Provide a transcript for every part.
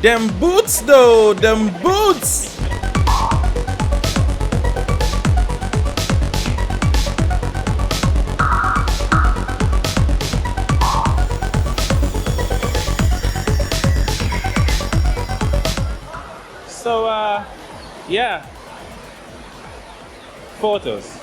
Them boots though, them boots. So yeah, photos.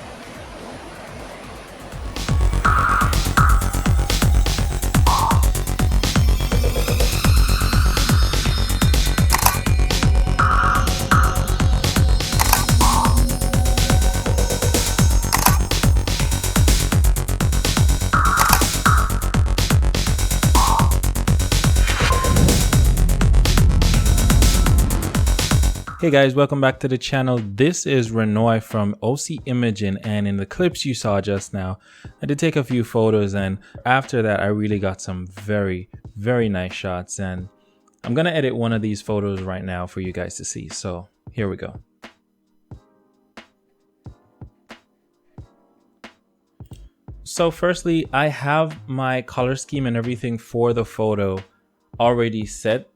Hey guys, welcome back to the channel. This is Renoy from OC Imaging, and in the clips you saw just now, I did take a few photos, and after that I really got some very nice shots, and I'm gonna edit one of these photos right now for you guys to see. So here we go. So firstly, I have my color scheme and everything for the photo already set.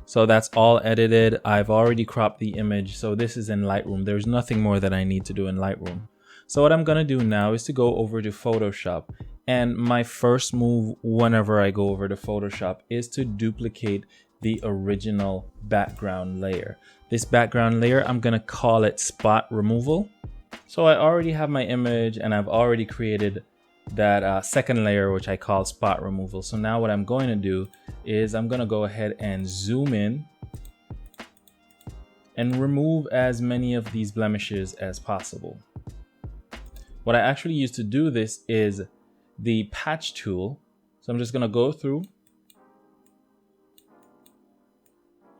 So that's all edited. I've already cropped the image. So this is in Lightroom. There's nothing more that I need to do in Lightroom. So what I'm gonna do now is to go over to Photoshop. And my first move whenever I go over to Photoshop is to duplicate the original background layer. This background layer, I'm gonna call it spot removal. So I already have my image and I've already created that second layer, which I call spot removal. So now what I'm going to do is I'm going to go ahead and zoom in and remove as many of these blemishes as possible. What I actually use to do this is the patch tool. So I'm just going to go through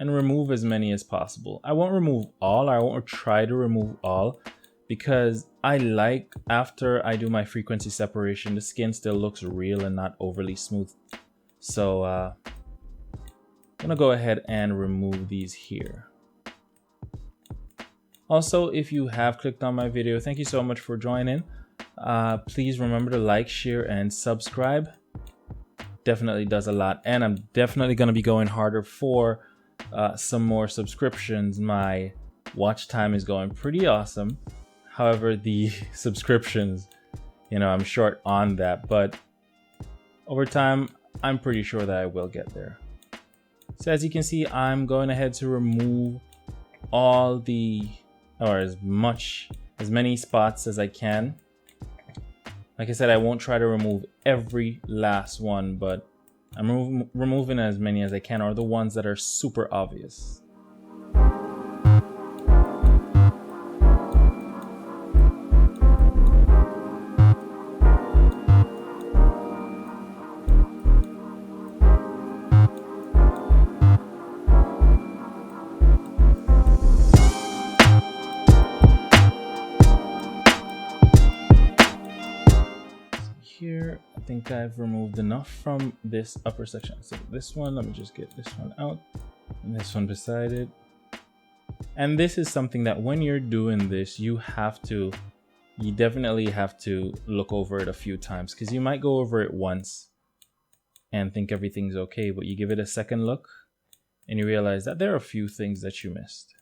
and remove as many as possible. I won't remove all. I won't try to remove all, because I like, after I do my frequency separation, the skin still looks real and not overly smooth. So I'm gonna go ahead and remove these here. Also, if you have clicked on my video, thank you so much for joining. Please remember to like, share, and subscribe. Definitely does a lot, and I'm definitely gonna be going harder for some more subscriptions. My watch time is going pretty awesome. However, the subscriptions, I'm short on that, but over time, I'm pretty sure that I will get there. So as you can see, I'm going ahead to remove all the, or as many spots as I can. Like I said, I won't try to remove every last one, but I'm removing as many as I can, or the ones that are super obvious. Here, I think I've removed enough from this upper section. So this one, let me just get this one out and this one beside it. And this is something that when you're doing this, you definitely have to look over it a few times, because you might go over it once and think everything's okay, but you give it a second look and you realize that there are a few things that you missed.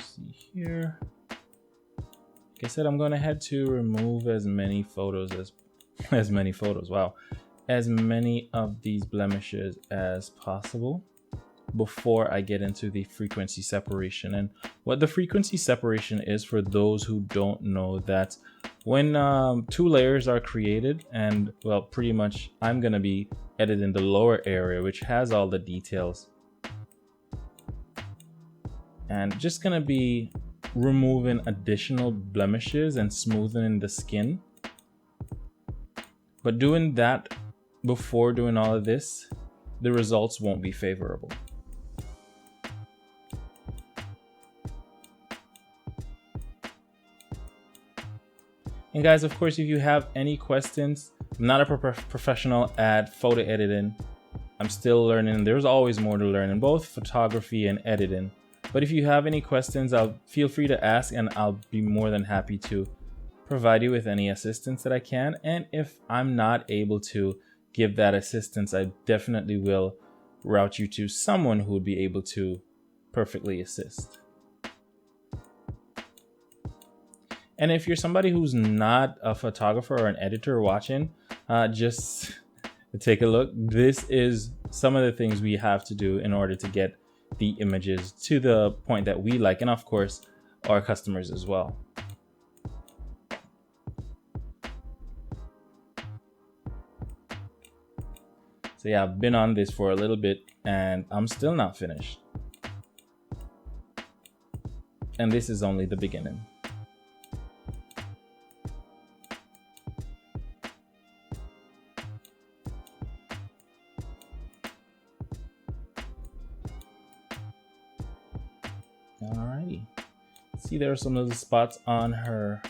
See here, like I said, I'm going to head to remove as many of these blemishes as possible before I get into the frequency separation. And what the frequency separation is, for those who don't know, that when two layers are created, and well, pretty much I'm going to be editing the lower area, which has all the details, and just gonna be removing additional blemishes and smoothing the skin. But doing that before doing all of this, the results won't be favorable. And guys, of course, if you have any questions, I'm not a professional at photo editing. I'm still learning. There's always more to learn in both photography and editing. But if you have any questions, feel free to ask, and I'll be more than happy to provide you with any assistance that I can. And if I'm not able to give that assistance, I definitely will route you to someone who would be able to perfectly assist. And if you're somebody who's not a photographer or an editor watching, just take a look. This is some of the things we have to do in order to get the images to the point that we like, and of course our customers as well. So yeah, I've been on this for a little bit and I'm still not finished. And this is only the beginning. Alrighty. See, there are some of the spots on her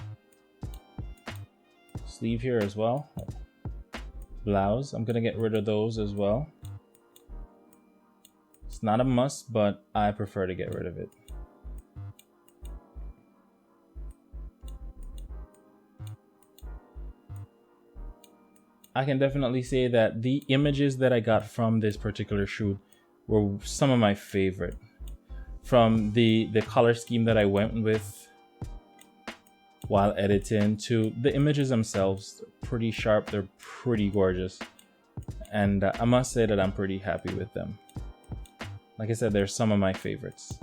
sleeve here as well. Blouse, I'm gonna get rid of those as well. It's not a must, but I prefer to get rid of it. I can definitely say that the images that I got from this particular shoot were some of my favorite. From the color scheme that I went with while editing, to the images themselves, pretty sharp, they're pretty gorgeous, and I must say that I'm pretty happy with them. Like I said, they're some of my favorites.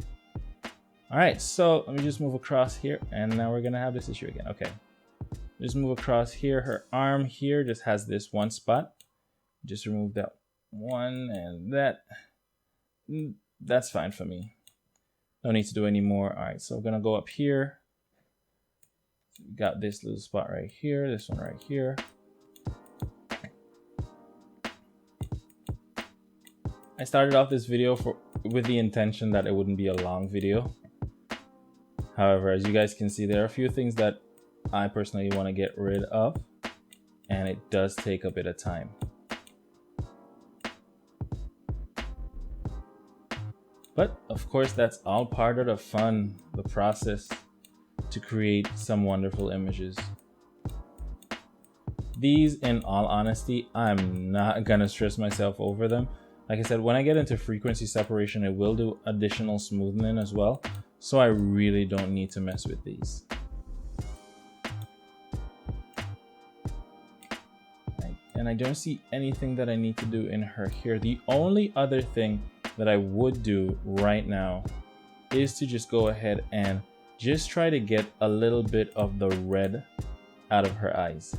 All right, so let me just move across here, and now we're gonna have this issue again. Okay, just move across here. Her arm here just has this one spot. Just remove that one, and that's fine for me. No need to do any more. All right, so we're gonna go up here. Got this little spot right here, this one right here. I started off this video with the intention that it wouldn't be a long video. However, as you guys can see, there are a few things that I personally want to get rid of, and it does take a bit of time. But of course, that's all part of the fun, the process to create some wonderful images. These, in all honesty, I'm not gonna stress myself over them. Like I said, when I get into frequency separation, it will do additional smoothing as well. So I really don't need to mess with these. And I don't see anything that I need to do in her here. The only other thing that I would do right now is to just go ahead and just try to get a little bit of the red out of her eyes.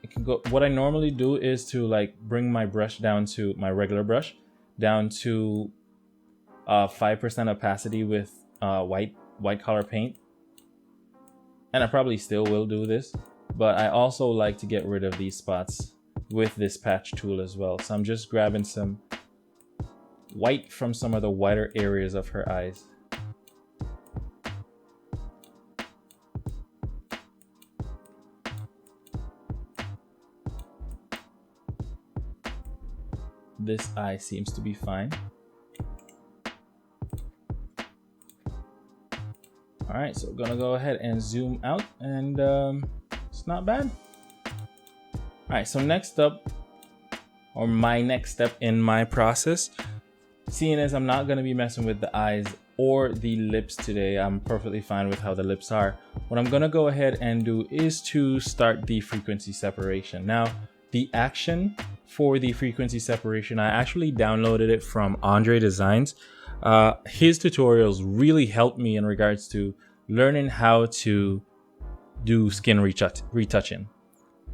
It can go, what I normally do is to like bring my brush down to my regular brush down to 5% opacity with white color paint, and I probably still will do this, but I also like to get rid of these spots with this patch tool as well. So I'm just grabbing some white from some of the whiter areas of her eyes. This eye seems to be fine. All right, so we're gonna go ahead and zoom out, and it's not bad. All right, so next up, or my next step in my process, seeing as I'm not gonna be messing with the eyes or the lips today, I'm perfectly fine with how the lips are. What I'm gonna go ahead and do is to start the frequency separation. Now, the action for the frequency separation, I actually downloaded it from Andre Designs. His tutorials really helped me in regards to learning how to do skin retouching.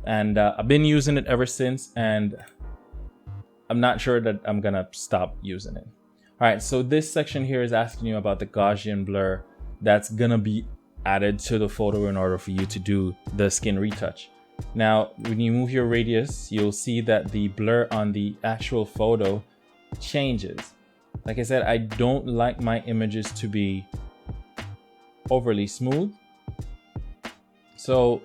And I've been using it ever since, and I'm not sure that I'm gonna stop using it. All right, so this section here is asking you about the Gaussian blur that's gonna be added to the photo in order for you to do the skin retouch. Now, when you move your radius, you'll see that the blur on the actual photo changes. Like I said, I don't like my images to be overly smooth. So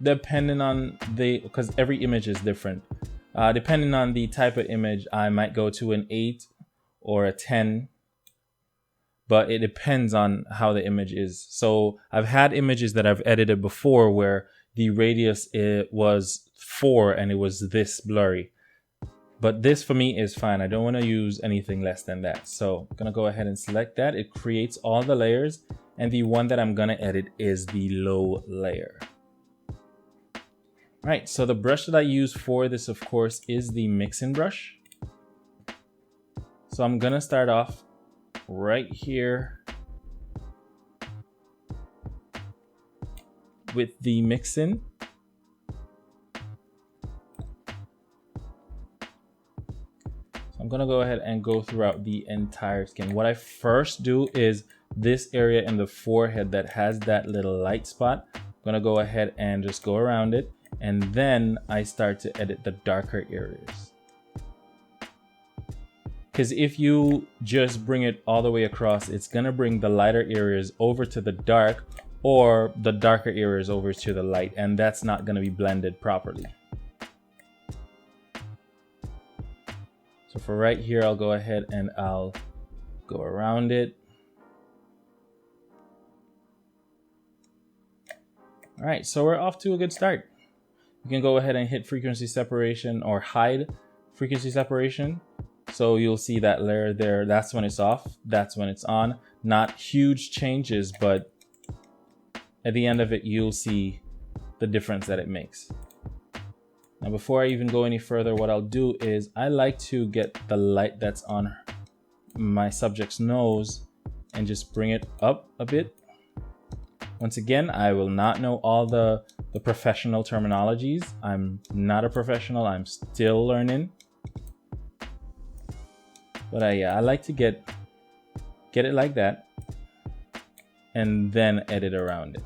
depending on because every image is different. Depending on the type of image, I might go to an 8 or a 10. but it depends on how the image is. So I've had images that I've edited before where the radius it was 4 and it was this blurry. But this for me is fine. I don't want to use anything less than that. So I'm going to go ahead and select that. It creates all the layers, and the one that I'm going to edit is the low layer. All right, so the brush that I use for this, of course, is the mixing brush. So I'm going to start off right here with the mixing. I'm gonna go ahead and go throughout the entire skin. What I first do is this area in the forehead that has that little light spot. I'm gonna go ahead and just go around it, and then I start to edit the darker areas. Because if you just bring it all the way across, it's gonna bring the lighter areas over to the dark, or the darker areas over to the light, and that's not gonna be blended properly. So for right here, I'll go ahead and I'll go around it. All right, so we're off to a good start. You can go ahead and hit frequency separation or hide frequency separation. So you'll see that layer there. That's when it's off. That's when it's on. Not huge changes, but at the end of it, you'll see the difference that it makes. Now, before I even go any further, what I'll do is I like to get the light that's on my subject's nose and just bring it up a bit. Once again, I will not know all the professional terminologies. I'm not a professional. I'm still learning. But I like to get it like that and then edit around it.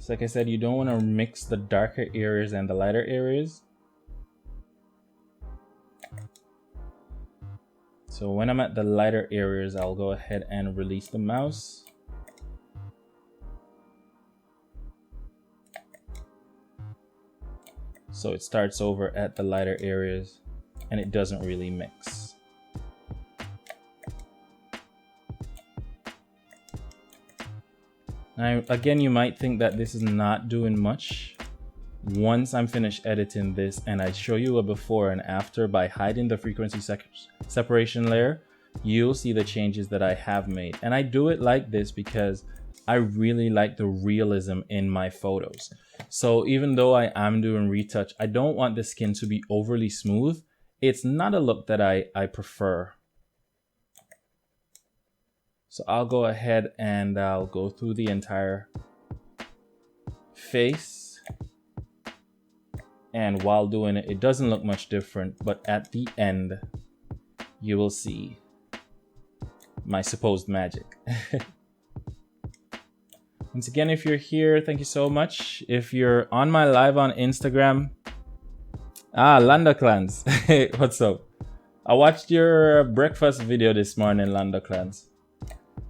Like I said, you don't want to mix the darker areas and the lighter areas. So when I'm at the lighter areas, I'll go ahead and release the mouse. So it starts over at the lighter areas and it doesn't really mix. Now, again, you might think that this is not doing much. Once I'm finished editing this and I show you a before and after by hiding the frequency separation layer, you'll see the changes that I have made. And I do it like this because I really like the realism in my photos. So even though I am doing retouch, I don't want the skin to be overly smooth. It's not a look that I prefer. So I'll go ahead and I'll go through the entire face. And while doing it, it doesn't look much different, but at the end, you will see my supposed magic. Once again, if you're here, thank you so much. If you're on my live on Instagram, Landa Clans, what's up? I watched your breakfast video this morning, Landa Clans.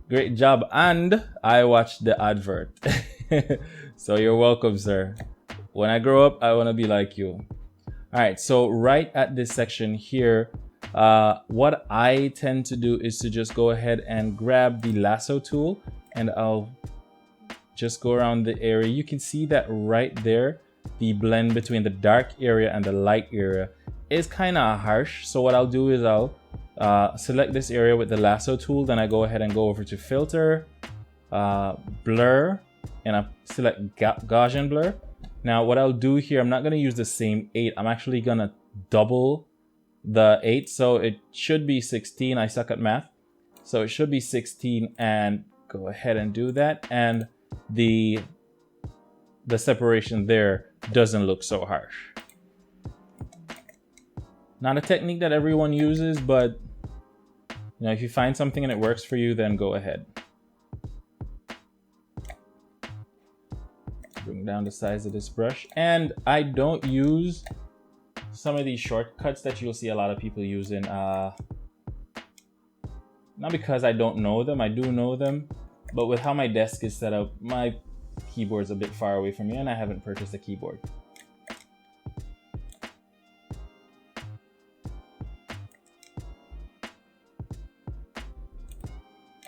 Great job, and I watched the advert. So you're welcome, sir. When I grow up, I want to be like you. All right, so right at this section here, what I tend to do is to just go ahead and grab the lasso tool, and I'll just go around the area. You can see that right there, the blend between the dark area and the light area is kind of harsh. So what I'll do is I'll select this area with the lasso tool, then I go ahead and go over to filter, blur, and I select Gaussian blur. Now what I'll do here, I'm not going to use the same 8, I'm actually going to double the 8, so it should be 16. I suck at math, so it should be 16, and go ahead and do that, and the separation there doesn't look so harsh. Not a technique that everyone uses, but you know, if you find something and it works for you, then go ahead. Bring down the size of this brush. And I don't use some of these shortcuts that you'll see a lot of people using. Not because I don't know them, I do know them, But with how my desk is set up, my keyboard's a bit far away from me and I haven't purchased a keyboard.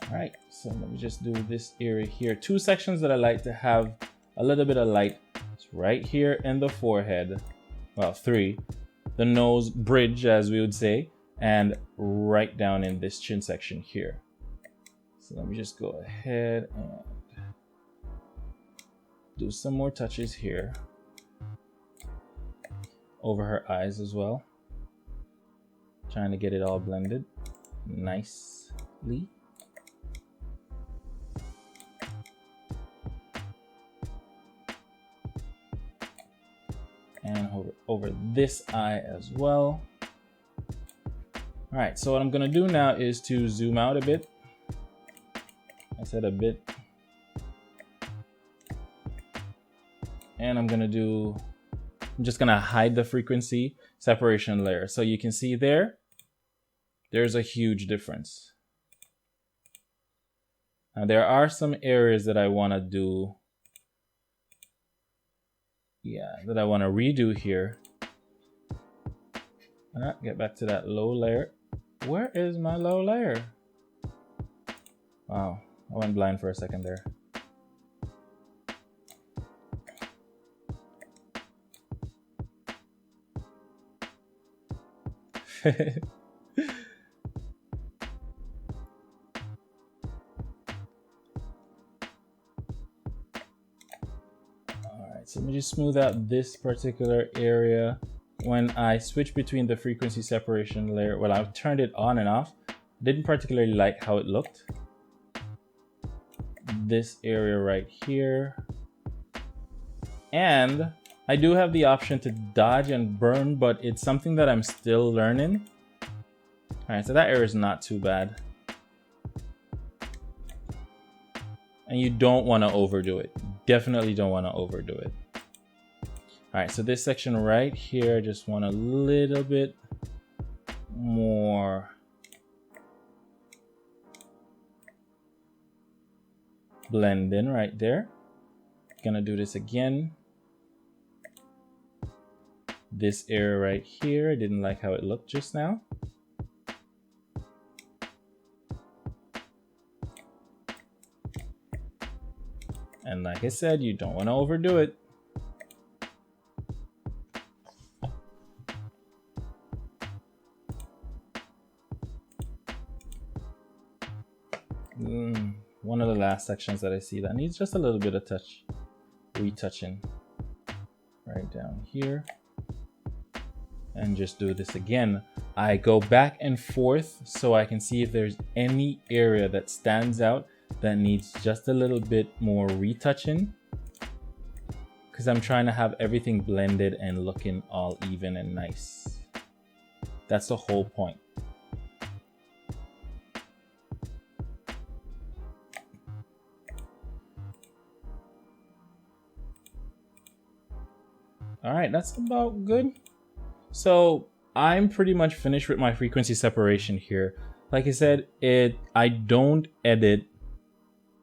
All right, so let me just do this area here. Two sections that I like to have a little bit of light. It's right here in the forehead. Well, three. The nose bridge, as we would say, and right down in this chin section here. So let me just go ahead and do some more touches here. Over her eyes as well. Trying to get it all blended nicely. And over this eye as well. All right, so what I'm gonna do now is to zoom out a bit. I said a bit. And I'm just gonna hide the frequency separation layer. So you can see there's a huge difference. Now there are some areas that I wanna do, that I wanna redo here. All right, get back to that low layer. Where is my low layer? Wow, I went blind for a second there. Alright, so let me just smooth out this particular area. When I switch between the frequency separation layer, well, I've turned it on and off. Didn't particularly like how it looked. This area right here. And I do have the option to dodge and burn, but it's something that I'm still learning. All right, so that area is not too bad. And you don't want to overdo it. Definitely don't want to overdo it. All right, so this section right here, I just want a little bit more blend in right there. Gonna do this again. This area right here, I didn't like how it looked just now. And like I said, you don't want to overdo it. One of the last sections that I see that needs just a little bit of retouching right down here. And just do this again. I go back and forth so I can see if there's any area that stands out that needs just a little bit more retouching, because I'm trying to have everything blended and looking all even and nice. That's the whole point. All right, that's about good. So I'm pretty much finished with my frequency separation here. Like I said, I don't edit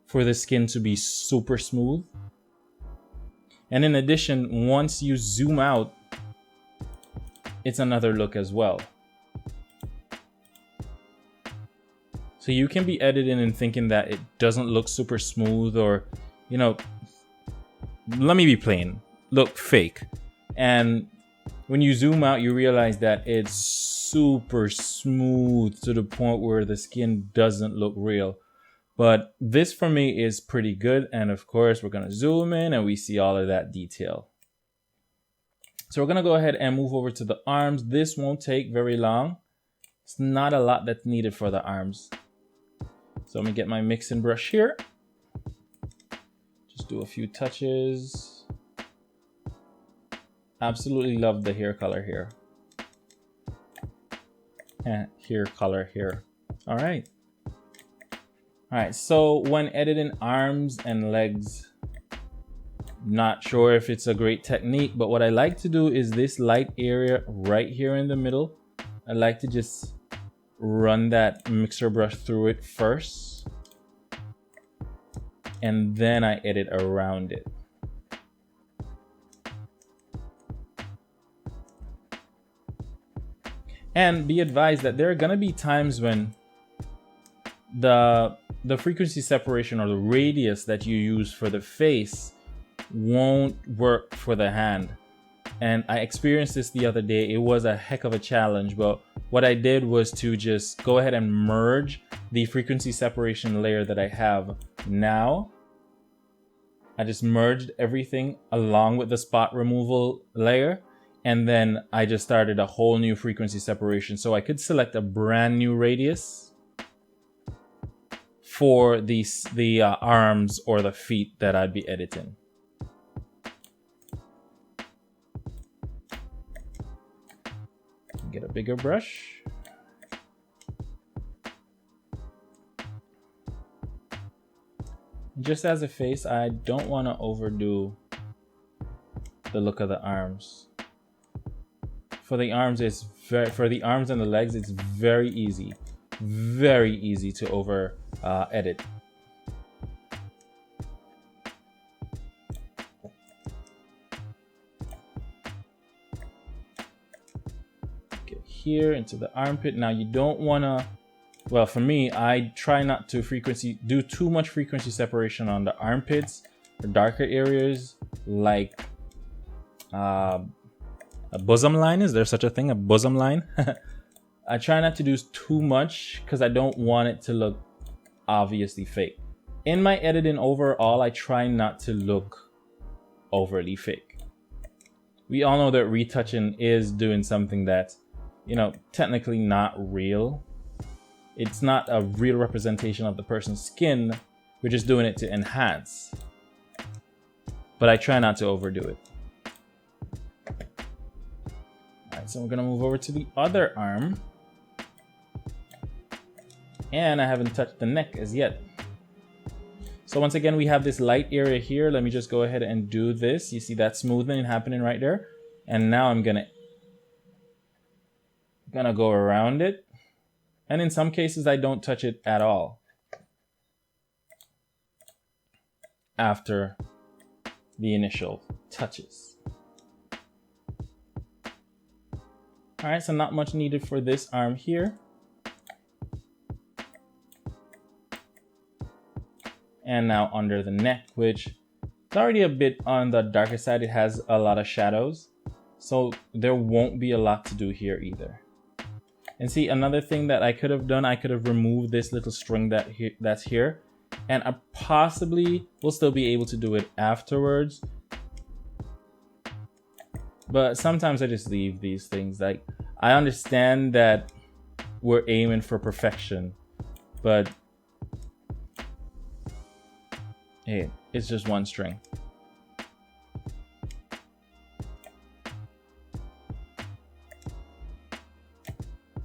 for the skin to be super smooth. And in addition, once you zoom out, it's another look as well. So you can be editing and thinking that it doesn't look super smooth, or, you know, let me be plain, look fake. And when you zoom out, you realize that it's super smooth to the point where the skin doesn't look real. But this for me is pretty good. And of course, we're gonna zoom in and we see all of that detail. So we're gonna go ahead and move over to the arms. This won't take very long. It's not a lot that's needed for the arms. So I'm gonna get my mixing brush here. Just do a few touches. Absolutely love the hair color here. Hair color here. All right. All right, so when editing arms and legs, not sure if it's a great technique, but what I like to do is this light area right here in the middle. I like to just run that mixer brush through it first. and then I edit around it. And be advised that there are gonna be times when the frequency separation or the radius that you use for the face won't work for the hand. And I experienced this the other day. It was a heck of a challenge, but what I did was to just go ahead and merge the frequency separation layer that I have now. I just merged everything along with the spot removal layer, and then I just started a whole new frequency separation. So I could select a brand new radius for the arms or the feet that I'd be editing. Get a bigger brush. Just as a face, I don't want to overdo the look of the arms. For the arms, for the arms and the legs, it's very easy to over edit. Get here into the armpit. Now you don't want to, well, for me, I try not to do too much frequency separation on the armpits or darker areas like a bosom line. Is there such a thing, a bosom line? I try not to do too much because I don't want it to look obviously fake. In my editing overall, I try not to look overly fake. We all know that retouching is doing something that's, you know, technically not real. It's not a real representation of the person's skin. We're just doing it to enhance. But I try not to overdo it. Alright, so we're gonna move over to the other arm. And I haven't touched the neck as yet. So once again, we have this light area here. Let me just go ahead and do this. You see that smoothing happening right there. And now I'm gonna go around it. And in some cases, I don't touch it at all after the initial touches. All right, so not much needed for this arm here. And now under the neck, which is already a bit on the darker side. It has a lot of shadows, so there won't be a lot to do here either. And see, another thing that I could have done, I could have removed this little string that's here, and I possibly will still be able to do it afterwards. But sometimes I just leave these things. Like, I understand that we're aiming for perfection, but hey, it's just one string.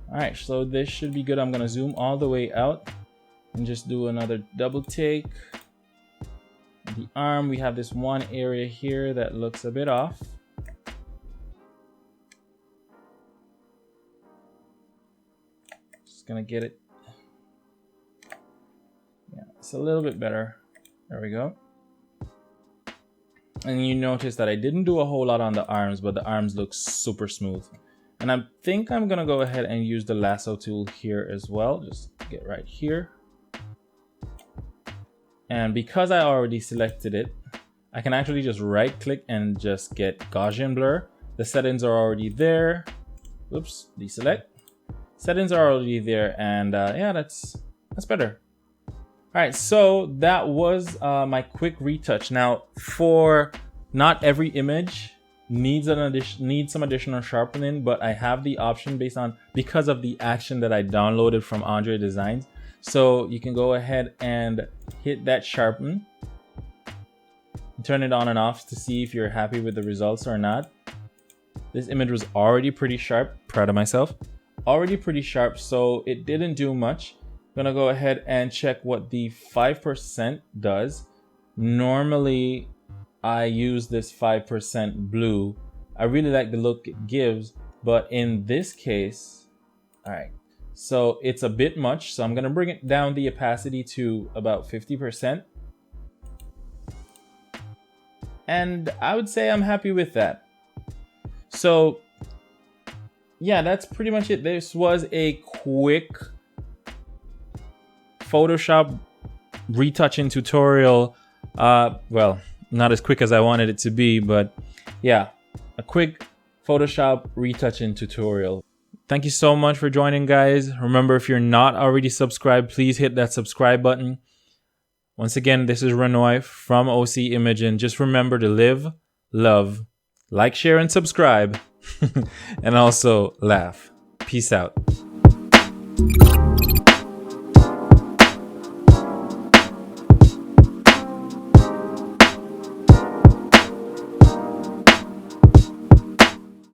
All right, so this should be good. I'm gonna zoom all the way out and just do another double take. The arm, we have this one area here that looks a bit off. Just gonna get it. Yeah, it's a little bit better. There we go. And you notice that I didn't do a whole lot on the arms, but the arms look super smooth. And I think I'm gonna go ahead and use the lasso tool here as well. Just get right here. And because I already selected it, I can actually just right click and just get Gaussian blur. The settings are already there. Oops, deselect. Settings are already there, and yeah, that's better. All right, so that was my quick retouch. Now, for not every image needs some additional sharpening, but I have the option because of the action that I downloaded from Andre Designs. So you can go ahead and hit that sharpen, turn it on and off to see if you're happy with the results or not. This image was already pretty sharp, proud of myself. Already pretty sharp, so it didn't do much. I'm gonna go ahead and check what the 5% does. Normally, I use this 5% blue. I really like the look it gives, but in this case, all right, so it's a bit much. So I'm gonna bring it down the opacity to about 50%. and I would say I'm happy with that. So yeah, that's pretty much it. This was a quick Photoshop retouching tutorial. Well, not as quick as I wanted it to be, but yeah, a quick Photoshop retouching tutorial. Thank you so much for joining, guys. Remember, if you're not already subscribed, please hit that subscribe button. Once again, this is Renoy from OC Imaging. Just remember to live, love, like, share, and subscribe, and also laugh. Peace out.